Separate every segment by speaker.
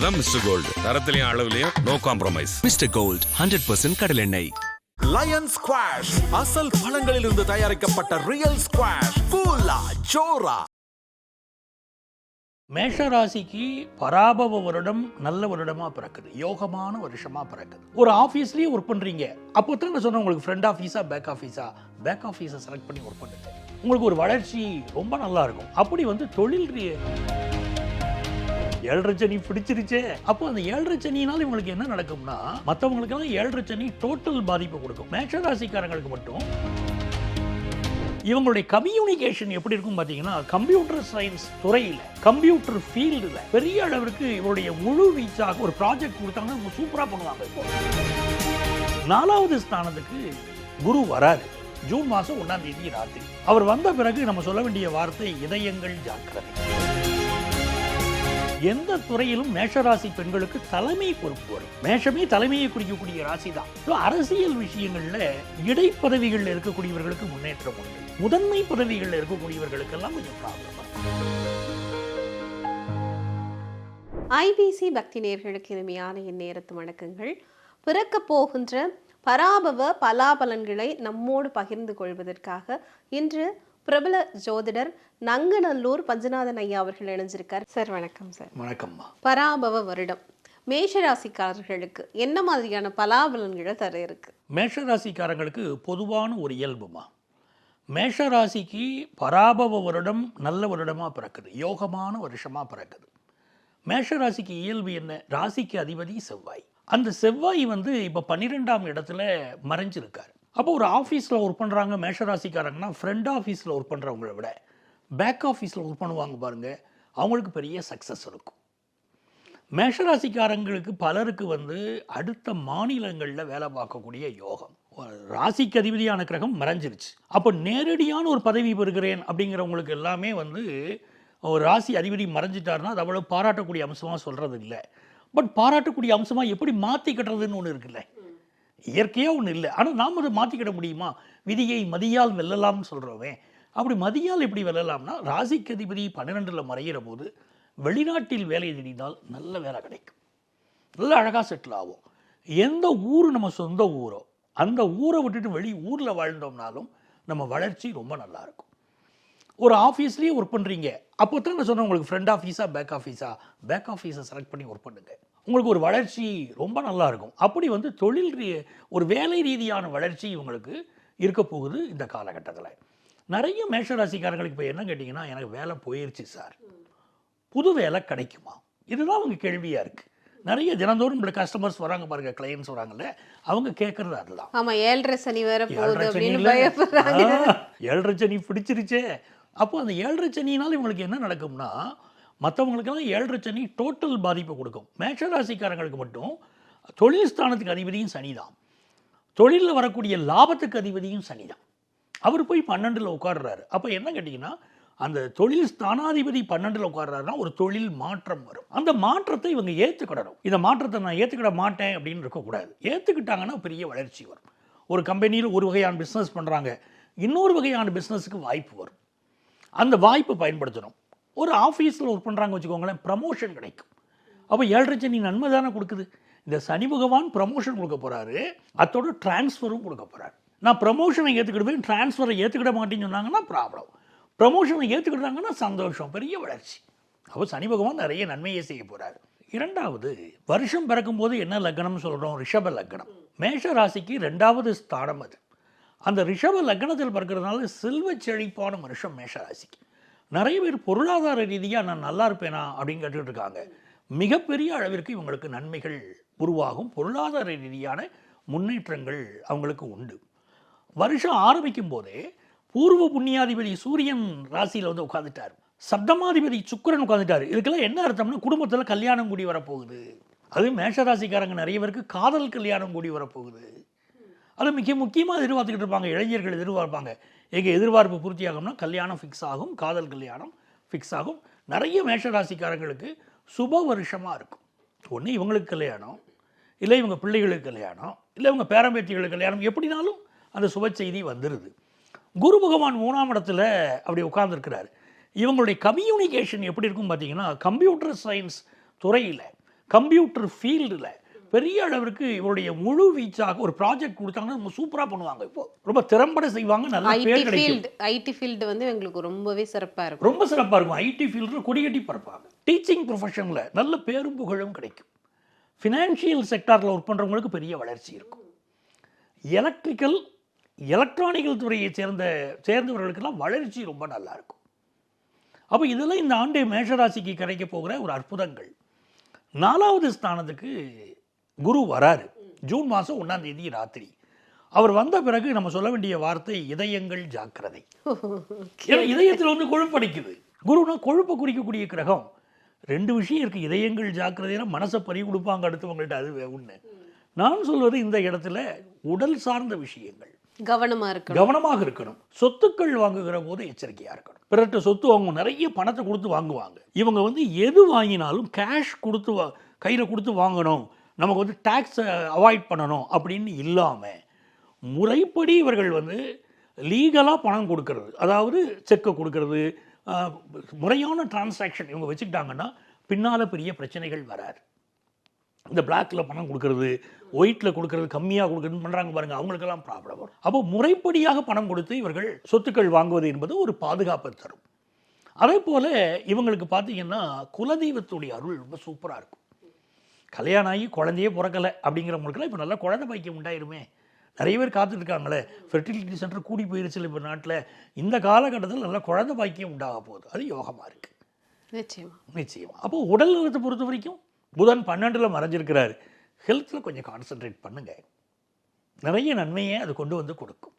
Speaker 1: அதான் Mister Gold, தரத்திலையும் அளவுலையும் நோ காம்ப்ரமைஸ்.
Speaker 2: மிஸ்டர் கோல்ட் 100% கடல் எண்ணெய்.
Speaker 3: லயன் ஸ்குவாஷ் அசல் பழங்களிலிருந்து தயாரிக்கப்பட்ட ரியல் ஸ்குவாஷ் ஃபுல்லா ஜோரா.
Speaker 4: மேஷராசிக்கு பராபவ வருடம் நல்ல வருடமாக பிறக்குது, யோகமான வருஷமாக பிறக்குது. ஒரு ஆஃபீஸ்லேயே ஒர்க் பண்ணுறீங்க, அப்போ தான் நான் சொன்னேன் உங்களுக்கு ஃப்ரண்ட் ஆஃபீஸா பேக் ஆஃபீஸா, பேக் ஆஃபீஸை செலக்ட் பண்ணி ஒர்க் பண்ணுங்க, உங்களுக்கு ஒரு வளர்ச்சி ரொம்ப நல்லா இருக்கும். அப்படி வந்து தொழில் 7.5 சனி பிடிச்சிருச்சே. அப்போ அந்த 7.5 சனியினால் இவங்களுக்கு என்ன நடக்கும்னா, மற்றவங்களுக்கெல்லாம் 7.5 சனி டோட்டல் பாதிப்பு கொடுக்கும். மேஷராசிக்காரங்களுக்கு மட்டும் இவங்களுடைய கம்யூனிகேஷன் எப்படி இருக்கும் பார்த்தீங்கன்னா, கம்ப்யூட்டர் சயின்ஸ் துறையில், கம்ப்யூட்டர் ஃபீல்டில் பெரிய அளவிற்கு இவருடைய முழு வீச்சாக ஒரு ப்ராஜெக்ட் கொடுத்தாங்கன்னா சூப்பராக பண்ணுவாங்க. இப்போ 4வது ஸ்தானத்துக்கு குரு வராரு ஜூன் மாதம் 1ஆம் தேதி ராத்திரி. அவர் வந்த பிறகு நம்ம சொல்ல வேண்டிய வார்த்தை இதயங்கள் ஜாக்கிரதை. எந்த துறையிலும் மேஷராசி பெண்களுக்கு தலைமை பொறுப்பு வரும். மேஷமே தலைமையை குறிக்கக்கூடிய ராசி தான். அரசியல் விஷயங்கள்ல இடைப்பதவிகளில் இருக்கக்கூடியவர்களுக்கு முன்னேற்றம் உண்டு. முதன்மை பதவிகளில் இருக்கக்கூடியவர்களுக்கெல்லாம் கொஞ்சம் ப்ராப்ளம்.
Speaker 5: ஐபிசி பக்தி நேயர்களுக்கு இனிமையான இந்நேரத்து வணக்கங்கள். பிறக்க போகின்ற பராபவ பலாபலன்களை நம்மோடு பகிர்ந்து கொள்வதற்காக இன்று பிரபல ஜோதிடர் நங்கநல்லூர் பஞ்சநாதன் ஐயா அவர்கள் இணைஞ்சிருக்கார். சார் வணக்கம். சார்
Speaker 4: வணக்கம்மா.
Speaker 5: பராபவ வருடம் மேஷராசிக்காரர்களுக்கு என்ன மாதிரியான பலாபலன்களை தர இருக்கு?
Speaker 4: மேஷராசிக்காரங்களுக்கு பொதுவான ஒரு இயல்புமா, மேஷராசிக்கு பராபவ வருடம் நல்ல வருடமாக பிறக்குது, யோகமான வருஷமாக பிறக்குது. மேஷராசிக்கு இயல்பு என்ன? ராசிக்கு அதிபதி செவ்வாய். அந்த செவ்வாய் வந்து இப்போ 12ஆம் இடத்துல மறைஞ்சிருக்கார். அப்போ ஒரு ஆஃபீஸில் ஒர்க் பண்ணுறாங்க மேஷராசிக்காரங்கன்னா, ஃப்ரண்ட் ஆஃபீஸில் ஒர்க் பண்ணுறவங்கள விட பேக் ஆஃபீஸில் ஒர்க் பண்ணுவாங்க பாருங்கள், அவங்களுக்கு பெரிய சக்ஸஸ் இருக்கும். மேஷராசிக்காரங்களுக்கு பலருக்கு வந்து அடுத்த மாநிலங்களில் வேலை பார்க்கக்கூடிய யோகம். ராசிக்கு அதிபதியான கிரகம் மறைஞ்சிருச்சு. அப்போ நேரடியான ஒரு பதவி பெறுகிறேன் அப்படிங்கிறவங்களுக்கு எல்லாமே வந்து ஒரு ராசி அதிபதி மறைஞ்சிட்டாருன்னா அது அவ்வளோ பாராட்டக்கூடிய அம்சமாக சொல்கிறது இல்லை. பட் பாராட்டக்கூடிய அம்சமாக எப்படி மாற்றிக்கிட்டுறதுன்னு ஒன்று இருக்குல்ல, இயற்கையாக ஒன்று இல்லை. ஆனால் நாம் அதை மாற்றிக்கிட முடியுமா? விதியை மதியால் வெல்லலாம்னு சொல்கிறோமே, அப்படி மதியால் எப்படி வெல்லலாம்னா, ராசிக்கு அதிபதி 12ல் மறைகிற போது வெளிநாட்டில் வேலை தேடினால் நல்ல வேலை கிடைக்கும், நல்ல அழகாக செட்டில் ஆகும். எந்த ஊர் நம்ம சொந்த ஊரோ அந்த ஊரை விட்டுட்டு வெளி ஊரில் வாழ்ந்தோம்னாலும் நம்ம வளர்ச்சி ரொம்ப நல்லாயிருக்கும். ஒரு ஆஃபீஸ்லேயே ஒர்க் பண்ணுறீங்க, அப்போ தான் நான் சொன்னேன் உங்களுக்கு ஃப்ரண்ட் ஆஃபீஸா பேக் ஆஃபீஸா, பேக் ஆஃபீஸை செலக்ட் பண்ணி ஒர்க் பண்ணுங்க, உங்களுக்கு ஒரு வளர்ச்சி ரொம்ப நல்லா இருக்கும். அப்படி வந்து தொழில் ஒரு வேலை ரீதியான வளர்ச்சி இவங்களுக்கு இருக்க போகுது இந்த காலகட்டத்தில். நிறைய மேஷராசிக்காரங்களுக்கு இப்போ என்ன கேட்டிங்கன்னா, எனக்கு வேலை போயிடுச்சு சார், புது வேலை கிடைக்குமா, இதுதான் அவங்க கேள்வியாக இருக்குது. நிறைய தினந்தோறும் நம்மளுக்கு கஸ்டமர்ஸ் வராங்க பாருங்க, கிளையன்ஸ் வராங்கல்ல, அவங்க கேட்கறது அதுதான்.
Speaker 5: ஆமாம், 7.5 சனி வேற போகுது
Speaker 4: 7.5 சனி பிடிச்சிருச்சே. அப்போ அந்த 7.5 சனியினால் இவங்களுக்கு என்ன நடக்கும்னா, மற்றவங்களுக்கெல்லாம் 7.5 சனி டோட்டல் பாதிப்பை கொடுக்கும். மேஷராசிக்காரங்களுக்கு மட்டும் தொழில் ஸ்தானத்துக்கு அதிபதியும் சனி தான், தொழிலில் வரக்கூடிய லாபத்துக்கு அதிபதியும் சனி தான். அவர் போய் 12ல் உட்காடுறாரு. அப்போ என்ன கேட்டிங்கன்னா, அந்த தொழில் ஸ்தானாதிபதி 12ல் உட்காடுறாருன்னா ஒரு தொழில் மாற்றம் வரும். அந்த மாற்றத்தை இவங்க ஏற்றுக்கிடணும். இந்த மாற்றத்தை நான் ஏற்றுக்கிட மாட்டேன் அப்படின்னு இருக்கக்கூடாது. ஏற்றுக்கிட்டாங்கன்னா பெரிய வளர்ச்சி வரும். ஒரு கம்பெனியில் ஒரு வகையான பிஸ்னஸ் பண்ணுறாங்க, இன்னொரு வகையான பிஸ்னஸுக்கு வாய்ப்பு வரும், அந்த வாய்ப்பை பயன்படுத்தணும். ஒரு ஆஃபீஸில் ஒர்க் பண்ணுறாங்க வச்சுக்கோங்களேன், ப்ரமோஷன் கிடைக்கும். அப்போ 7.5 சனி நன்மை தானே கொடுக்குது. இந்த சனி பகவான் ப்ரமோஷன் கொடுக்க போகிறாரு, அதோட டிரான்ஸ்ஃபரும் கொடுக்க போகிறாரு. நான் ப்ரமோஷனை ஏற்றுக்கிடுவேன், டிரான்ஸ்ஃபரை ஏற்றுக்கிட மாட்டேன்னு சொன்னாங்கன்னா ப்ராப்ளம். ப்ரமோஷனை ஏற்றுக்கிட்டாங்கன்னா சந்தோஷம், பெரிய வளர்ச்சி. அப்போ சனி பகவான் நிறைய நன்மையை செய்ய போகிறாரு. 2வது, வருஷம் பிறக்கும்போது என்ன லக்னம்னு சொல்கிறோம்? ரிஷப லக்னம். மேஷ ராசிக்கு 2வது ஸ்தானம் அது. அந்த ரிஷப லக்னத்தில் பிறக்கிறதுனால செல்வ செழிப்பான வருஷம் மேஷ ராசிக்கு. நிறைய பேர் பொருளாதார ரீதியாக நான் நல்லா இருப்பேனா அப்படின்னு கேட்டுக்கிட்டு இருக்காங்க. மிகப்பெரிய அளவிற்கு இவங்களுக்கு நன்மைகள் உருவாகும், பொருளாதார ரீதியான முன்னேற்றங்கள் அவங்களுக்கு உண்டு. வருஷம் ஆரம்பிக்கும் போதே பூர்வ புண்ணியாதிபதி சூரியன் ராசியில் வந்து உட்காந்துட்டார், சப்தமாதிபதி சுக்கிரன் உட்காந்துட்டார். இதுக்கெல்லாம் என்ன அர்த்தம்னா, குடும்பத்தில் கல்யாணம் கூடி வரப்போகுது. அது மேஷராசிக்காரங்க நிறைய பேருக்கு காதல் கல்யாணம் கூடி வரப்போகுது. அது மிக முக்கியமாக எதிர்பார்த்துக்கிட்டு இருப்பாங்க, இளைஞர்கள் எதிர்பார்ப்பாங்க. எங்கள் எதிர்பார்ப்பு பூர்த்தி ஆகும்னா கல்யாணம் ஃபிக்ஸ் ஆகும், காதல் கல்யாணம் ஃபிக்ஸ் ஆகும். நிறைய மேஷராசிக்காரங்களுக்கு சுப வருஷமாக இருக்கும். ஒன்று இவங்களுக்கு கல்யாணம், இல்லை இவங்க பிள்ளைகளுக்கு கல்யாணம், இல்லை இவங்க பேரம்பேத்திகளுக்கு கல்யாணம், எப்படினாலும் அந்த சுப செய்தி வந்துடுது. குரு பகவான் 3ஆம் இடத்துல அப்படி உட்கார்ந்துருக்கிறார். இவங்களுடைய கம்யூனிகேஷன் எப்படி இருக்கும் பார்த்தீங்கன்னா, கம்ப்யூட்டர் சயின்ஸ் துறையில் கம்ப்யூட்டர் ஃபீல்டில் பெரிய அளவிற்கு இவருடைய முழு வீச்சாக ஒரு ப்ராஜெக்ட் கொடுத்தாங்கன்னா நம்ம சூப்பராக பண்ணுவாங்க. இப்போ ரொம்ப திறம்பட செய்வாங்க, நல்ல பேர் கிடைக்கும்.
Speaker 5: ஐடி ஃபீல்டு வந்து எங்களுக்கு ரொம்பவே சிறப்பாக இருக்கும்.
Speaker 4: ரொம்ப சிறப்பாக இருக்கும். ஐடி ஃபீல்டில் கொடிகட்டி பறப்பாங்க. டீச்சிங் ப்ரொஃபஷனில் நல்ல பேரும் புகழும் கிடைக்கும். ஃபினான்ஷியல் செக்டாரில் ஒர்க் பண்ணுறவங்களுக்கு பெரிய வளர்ச்சி இருக்கும். எலக்ட்ரிக்கல் எலக்ட்ரானிக்கல் துறையை சேர்ந்தவர்களுக்கெல்லாம் வளர்ச்சி ரொம்ப நல்லா இருக்கும். அப்போ இதெல்லாம் இந்த ஆண்டு மேஷராசிக்கு கிடைக்க போகிற ஒரு அற்புதங்கள். 4வது ஸ்தானத்துக்கு குரு வராரு ஜூன் மாதம் 1ஆம் தேதி ராத்திரி. அவர் வந்த பிறகு நம்ம சொல்ல வேண்டிய வார்த்தை இதயங்கள் ஜாக்கிரதை. ஏன்னா இதயத்தில் வந்து கொழுப்படைக்குது. குருனா கொழுப்பை குறிக்கக்கூடிய கிரகம். 2 விஷயம் இருக்குது. இதயங்கள் ஜாக்கிரதைனா மனசை பறி கொடுப்பாங்க அடுத்தவங்கள்ட்ட, அது ஒன்று. நான் சொல்வது இந்த இடத்துல உடல் சார்ந்த விஷயங்கள் கவனமாக இருக்கணும். சொத்துக்கள் வாங்குகிற போது எச்சரிக்கையாக இருக்கணும். பிறர்கிட்ட சொத்து வாங்குவோம், நிறைய பணத்தை கொடுத்து வாங்குவாங்க. இவங்க வந்து எது வாங்கினாலும் கேஷ் கொடுத்து கையில் கொடுத்து வாங்கணும், நமக்கு வந்து டேக்ஸை அவாய்ட் பண்ணணும் அப்படின்னு இல்லாமல் முறைப்படி இவர்கள் வந்து லீகலாக பணம் கொடுக்கறது, அதாவது செக்கை கொடுக்கறது, முறையான டிரான்சாக்ஷன் இவங்க வச்சுக்கிட்டாங்கன்னா பின்னால் பெரிய பிரச்சனைகள் வராது. இந்த பிளாக்ல பணம் கொடுக்கறது, ஒயிட்டில் கொடுக்கறது, கம்மியாக கொடுக்கறது பண்ணுறாங்க பாருங்கள், அவங்களுக்கெல்லாம் ப்ராப்ளம் வரும். அப்போ முறைப்படியாக பணம் கொடுத்து இவர்கள் சொத்துக்கள் வாங்குவது என்பது ஒரு பாதுகாப்பை தரும். அதே போல் இவங்களுக்கு பார்த்தீங்கன்னா குலதெய்வத்துடைய அருள் ரொம்ப சூப்பராக இருக்கும். கல்யாணம் ஆகி குழந்தையே பிறக்கலை அப்படிங்கிறவங்களுக்குலாம் இப்போ நல்லா குழந்தை பாக்கியம் உண்டாயிருமே. நிறைய பேர் காத்துட்ருக்காங்களே, ஃபெர்டிலிட்டி சென்டர் கூடி போயிருச்சு இப்போ நாட்டில். இந்த காலகட்டத்தில் நல்லா குழந்தை பாக்கியம் உண்டாக போகுது. அது யோகமாக இருக்குது. நிச்சயமாக. அப்போ உடல் நலத்தை பொறுத்த வரைக்கும் புதன் 12ல் மறைஞ்சிருக்கிறார். ஹெல்த்தில் கொஞ்சம் கான்சென்ட்ரேட் பண்ணுங்கள், நிறைய நன்மையை அது கொண்டு வந்து கொடுக்கும்.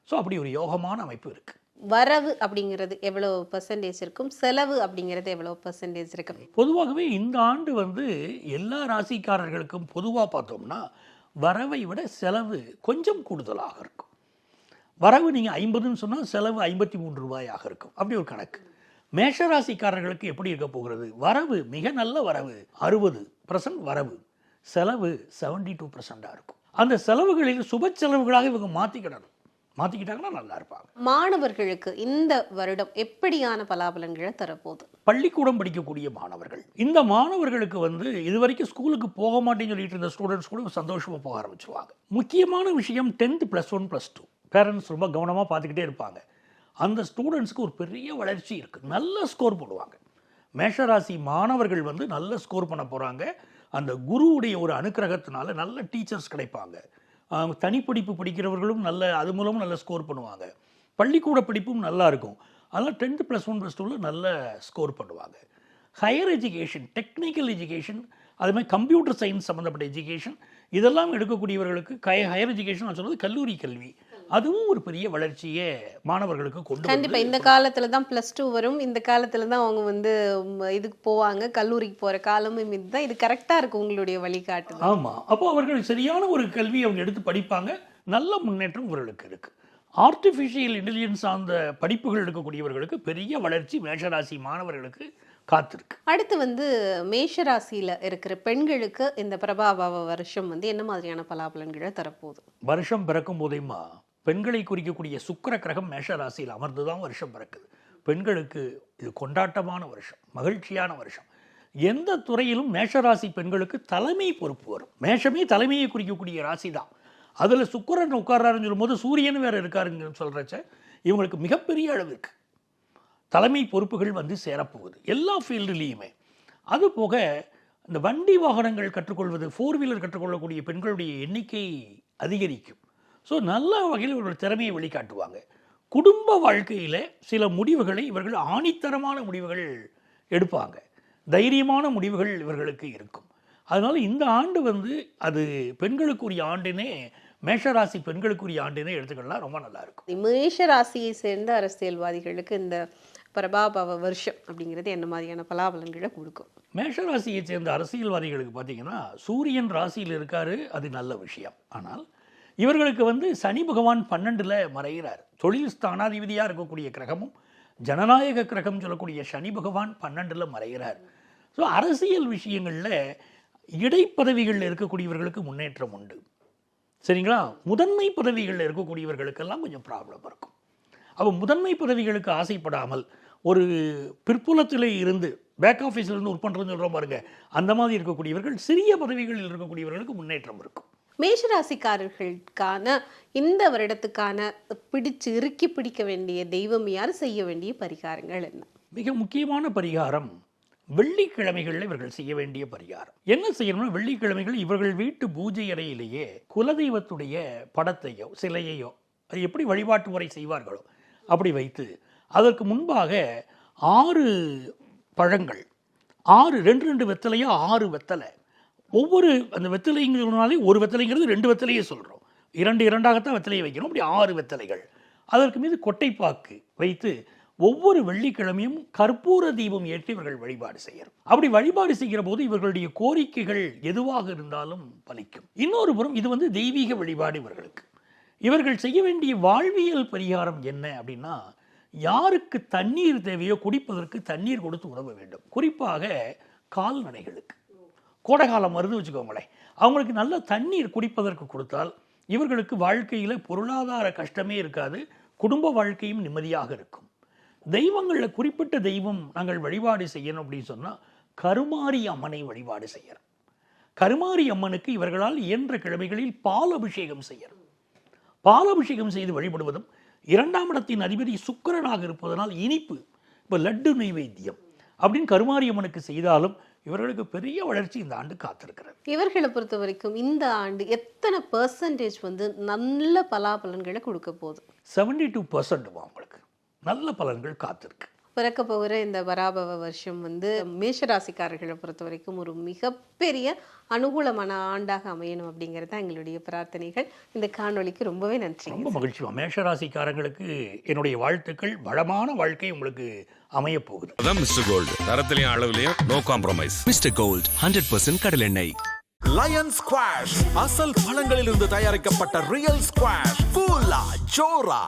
Speaker 4: ஸோ அப்படி ஒரு யோகமான அமைப்பு இருக்குது.
Speaker 5: வரவு அப்படிங்கிறது எவ்வளோ % இருக்கும், செலவு அப்படிங்கிறது எவ்வளோ % இருக்கும்?
Speaker 4: பொதுவாகவே இந்த ஆண்டு வந்து எல்லா ராசிக்காரர்களுக்கும் பொதுவாக பார்த்தோம்னா வரவை விட செலவு கொஞ்சம் கூடுதலாக இருக்கும். வரவு நீங்கள் 50ன்னு சொன்னால் செலவு 53 ரூபாயாக இருக்கும். அப்படி ஒரு கணக்கு. மேஷராசிக்காரர்களுக்கு எப்படி இருக்க போகிறது? வரவு மிக நல்ல வரவு 60% வரவு, செலவு 72% இருக்கும். அந்த செலவுகளில் சுப செலவுகளாக இவங்க மாற்றிக்கிட்டாங்கன்னா நல்லா இருப்பாங்க.
Speaker 5: மாணவர்களுக்கு இந்த வருடம் எப்படியான பலாபலன்களை தரப்போகுது?
Speaker 4: பள்ளிக்கூடம் படிக்கக்கூடிய மாணவர்கள், இந்த மாணவர்களுக்கு வந்து இதுவரைக்கும் ஸ்கூலுக்கு போக மாட்டேன்னு சொல்லிட்டு இருந்த ஸ்டூடெண்ட்ஸ் கூட சந்தோஷமாக போக ஆரம்பிச்சுருவாங்க. முக்கியமான விஷயம் 10th +1 +2 பேரண்ட்ஸ் ரொம்ப கவனமாக பார்த்துக்கிட்டே இருப்பாங்க. அந்த ஸ்டூடெண்ட்ஸ்க்கு ஒரு பெரிய வளர்ச்சி இருக்குது, நல்ல ஸ்கோர் போடுவாங்க. மேஷராசி மாணவர்கள் வந்து நல்ல ஸ்கோர் பண்ண போகிறாங்க. அந்த குருவுடைய ஒரு அனுக்கிரகத்தினால நல்ல டீச்சர்ஸ் கிடைப்பாங்க. தனிப்படிப்பு படிக்கிறவர்களும் அது மூலமும் நல்ல ஸ்கோர் பண்ணுவாங்க. பள்ளிக்கூட படிப்பும் நல்லா இருக்கும். அதனால் 10th +1 +2 நல்ல ஸ்கோர் பண்ணுவாங்க. ஹையர் எஜுகேஷன், டெக்னிக்கல் எஜுகேஷன், அதுமாதிரி கம்ப்யூட்டர் சயின்ஸ் சம்மந்தப்பட்ட எஜுகேஷன், இதெல்லாம் எடுக்கக்கூடியவர்களுக்கு ஹையர் எஜுகேஷன் நான் சொல்வது கல்லூரி கல்வி, அதுவும் ஒரு பெரிய வளர்ச்சியை மாணவர்களுக்கு கொண்டு.
Speaker 5: கண்டிப்பாக இந்த காலத்தில் தான் +2 வரும், இந்த காலத்தில் தான் அவங்க வந்து இதுக்கு போவாங்க, கல்லூரிக்கு போகிற காலமும் இதுதான். இது கரெக்டாக இருக்கும் உங்களுடைய வழிகாட்டு.
Speaker 4: ஆமாம். அப்போ அவர்கள் சரியான ஒரு கல்வி அவங்க எடுத்து படிப்பாங்க. நல்ல முன்னேற்றம் இவர்களுக்கு இருக்குது. ஆர்டிஃபிஷியல் இன்டெலிஜென்ஸ் அந்த படிப்புகள் எடுக்கக்கூடியவர்களுக்கு பெரிய வளர்ச்சி மேஷராசி மாணவர்களுக்கு காத்திருக்கு.
Speaker 5: அடுத்து வந்து மேஷராசியில் இருக்கிற பெண்களுக்கு இந்த பிரபாப வருஷம் வந்து என்ன மாதிரியான பலாபலன்களை தரப்போகுது?
Speaker 4: வருஷம் பிறக்கும் போதேமா பெண்களை குறிக்கக்கூடிய சுக்கிர கிரகம் மேஷராசியில் அமர்ந்து தான் வருஷம் பிறக்குது. பெண்களுக்கு இது கொண்டாட்டமான வருஷம், மகிழ்ச்சியான வருஷம். எந்த துறையிலும் மேஷராசி பெண்களுக்கு தலைமை பொறுப்பு வரும். மேஷமே தலைமையை குறிக்கக்கூடிய ராசி தான். அதில் சுக்கிரன் உட்கார்றாருன்னு சொல்லும்போது சூரியன் வேறு இருக்காருங்கன்னு சொல்கிறச்ச இவங்களுக்கு மிகப்பெரிய அளவுக்கு தலைமை பொறுப்புகள் வந்து சேரப்போகுது எல்லா ஃபீல்டுலேயுமே. அதுபோக இந்த வண்டி வாகனங்கள் கற்றுக்கொள்வது, 4 வீலர் கற்றுக்கொள்ளக்கூடிய பெண்களுடைய எண்ணிக்கை அதிகரிக்கும். ஸோ நல்ல வகையில் இவர்கள் திறமையை வெளிக்காட்டுவாங்க. குடும்ப வாழ்க்கையில் சில முடிவுகளை இவர்கள் ஆணித்தரமான முடிவுகள் எடுப்பாங்க, தைரியமான முடிவுகள் இவர்களுக்கு இருக்கும். அதனால் இந்த ஆண்டு வந்து அது பெண்களுக்குரிய ஆண்டுனே, மேஷராசி பெண்களுக்குரிய ஆண்டுனே எடுத்துக்கலாம், ரொம்ப நல்லா இருக்கும்.
Speaker 5: மேஷராசியை சேர்ந்த அரசியல்வாதிகளுக்கு இந்த பிரபாபவ வருஷம் அப்படிங்கிறது என்ன மாதிரியான பலாபலன்களை கொடுக்கும்?
Speaker 4: மேஷராசியை சேர்ந்த அரசியல்வாதிகளுக்கு பார்த்தீங்கன்னா சூரியன் ராசியில் இருக்காரு, அது நல்ல விஷயம். ஆனால் இவர்களுக்கு வந்து சனி பகவான் 12ல் மறைகிறார். தொழில் ஸ்தானாதிபதியாக இருக்கக்கூடிய கிரகமும் ஜனநாயக கிரகம் சொல்லக்கூடிய சனி பகவான் 12ல் மறைகிறார். ஸோ அரசியல் விஷயங்களில் இடைப்பதவிகளில் இருக்கக்கூடியவர்களுக்கு முன்னேற்றம் உண்டு, சரிங்களா? முதன்மை பதவிகளில் இருக்கக்கூடியவர்களுக்கெல்லாம் கொஞ்சம் ப்ராப்ளம் இருக்கும். அப்போ முதன்மை பதவிகளுக்கு ஆசைப்படாமல் ஒரு பிற்புலத்திலே இருந்து பேக் ஆஃபீஸ்லேருந்து ஒர்க் பண்ணுறதுன்னு சொல்கிறோம் பாருங்க, அந்த மாதிரி இருக்கக்கூடியவர்கள் சிறிய பதவிகளில் இருக்கக்கூடியவர்களுக்கு முன்னேற்றம் இருக்கும்.
Speaker 5: மேஷராசிக்காரர்களுக்கான இந்த வருடத்துக்கான பிடிச்சு இறுக்கி பிடிக்க வேண்டிய தெய்வம் யார், செய்ய வேண்டிய பரிகாரங்கள் என்ன?
Speaker 4: மிக முக்கியமான பரிகாரம் வெள்ளிக்கிழமைகளில் இவர்கள் செய்ய வேண்டிய பரிகாரம். என்ன செய்யணும்னா, வெள்ளிக்கிழமைகள் இவர்கள் வீட்டு பூஜை அறையிலேயே குலதெய்வத்துடைய படத்தையோ சிலையையோ அது எப்படி வழிபாட்டு முறை செய்வார்களோ அப்படி வைத்து அதற்கு முன்பாக 6 பழங்கள், 2 வெத்தலையோ 6 வெத்தலை, ஒவ்வொரு அந்த வெத்தலைங்கிறதுனாலே ஒரு வெத்தலைங்கிறது 2 வெத்தலையே சொல்கிறோம், 2 வெத்தலையை வைக்கணும். அப்படி 6 வெத்தலைகள், அதற்கு மீது கொட்டைப்பாக்கு வைத்து ஒவ்வொரு வெள்ளிக்கிழமையும் கற்பூர தீபம் ஏற்றி இவர்கள் வழிபாடு செய்யணும். அப்படி வழிபாடு செய்கிற போது இவர்களுடைய கோரிக்கைகள் எதுவாக இருந்தாலும் பலிக்கும். இன்னொரு புறம் இது தெய்வீக வழிபாடு இவர்களுக்கு. இவர்கள் செய்ய வேண்டிய வாழ்வியல் பரிகாரம் என்ன அப்படின்னா, யாருக்கு தண்ணீர் தேவையோ குடிப்பதற்கு தண்ணீர் கொடுத்து உதவ வேண்டும். குறிப்பாக கால்நடைகளுக்கு கோடைகாலம் வருது வச்சுக்கோங்களேன், அவங்களுக்கு நல்ல தண்ணீர் குடிப்பதற்கு கொடுத்தால் இவர்களுக்கு வாழ்க்கையில் பொருளாதார கஷ்டமே இருக்காது, குடும்ப வாழ்க்கையும் நிம்மதியாக இருக்கும். தெய்வங்களில் குறிப்பிட்ட தெய்வம் நாங்கள் வழிபாடு செய்யணும் அப்படின்னு சொன்னால் கருமாரி அம்மனை வழிபாடு செய்யணும். கருமாரி அம்மனுக்கு இவர்களால் இயன்ற கிழமைகளில் பால் அபிஷேகம் செய்யணும். பால் அபிஷேகம் செய்து வழிபடுவதும், 2ஆம் இடத்தின் அதிபதி சுக்கிரனாக இருப்பதனால் இனிப்பு, இப்போ லட்டு நைவேத்தியம் அப்படின்னு கருமாரி அம்மனுக்கு செய்தாலும் இவர்களுக்கு பெரிய வளர்ச்சி இந்த ஆண்டு காத்திருக்கிறது.
Speaker 5: இவர்களை பொறுத்த வரைக்கும் இந்த ஆண்டு எத்தனை பெர்சன்டேஜ் நல்ல பலாபலன்களை கொடுக்க போகுது?
Speaker 4: 72% அவங்களுக்கு நல்ல பலன்கள் காத்திருக்கு.
Speaker 5: பிறக்க போகிற இந்த பராபவ வருஷம் மேஷராசிக்காரர்களை பொறுத்த வரைக்கும் ஒரு மிகப்பெரிய அனுகூலமான ஆண்டாக அமையணும் அப்படிங்கிறது தான் எங்களுடைய பிரார்த்தனைகள். இந்த காணொளிக்கு ரொம்பவே நன்றி.
Speaker 4: ரொம்ப மகிழ்ச்சி. மேஷராசிக்காரங்களுக்கு என்னுடைய வாழ்த்துக்கள். வளமான வாழ்க்கை உங்களுக்கு அமைய போகுது.
Speaker 1: அதான் மிஸ்டர் கோல்டு, தரத்திலையும் அளவுலையும் நோ காம்ப்ரமைஸ்.
Speaker 2: மிஸ்டர் கோல்ட் 100% கடலெண்ணெய்.
Speaker 3: லயன் ஸ்குவாஷ் அசல் பழங்களிலிருந்து தயாரிக்கப்பட்ட ரியல் ஸ்குவாஷ், ஃபுல்லா ஜோரா.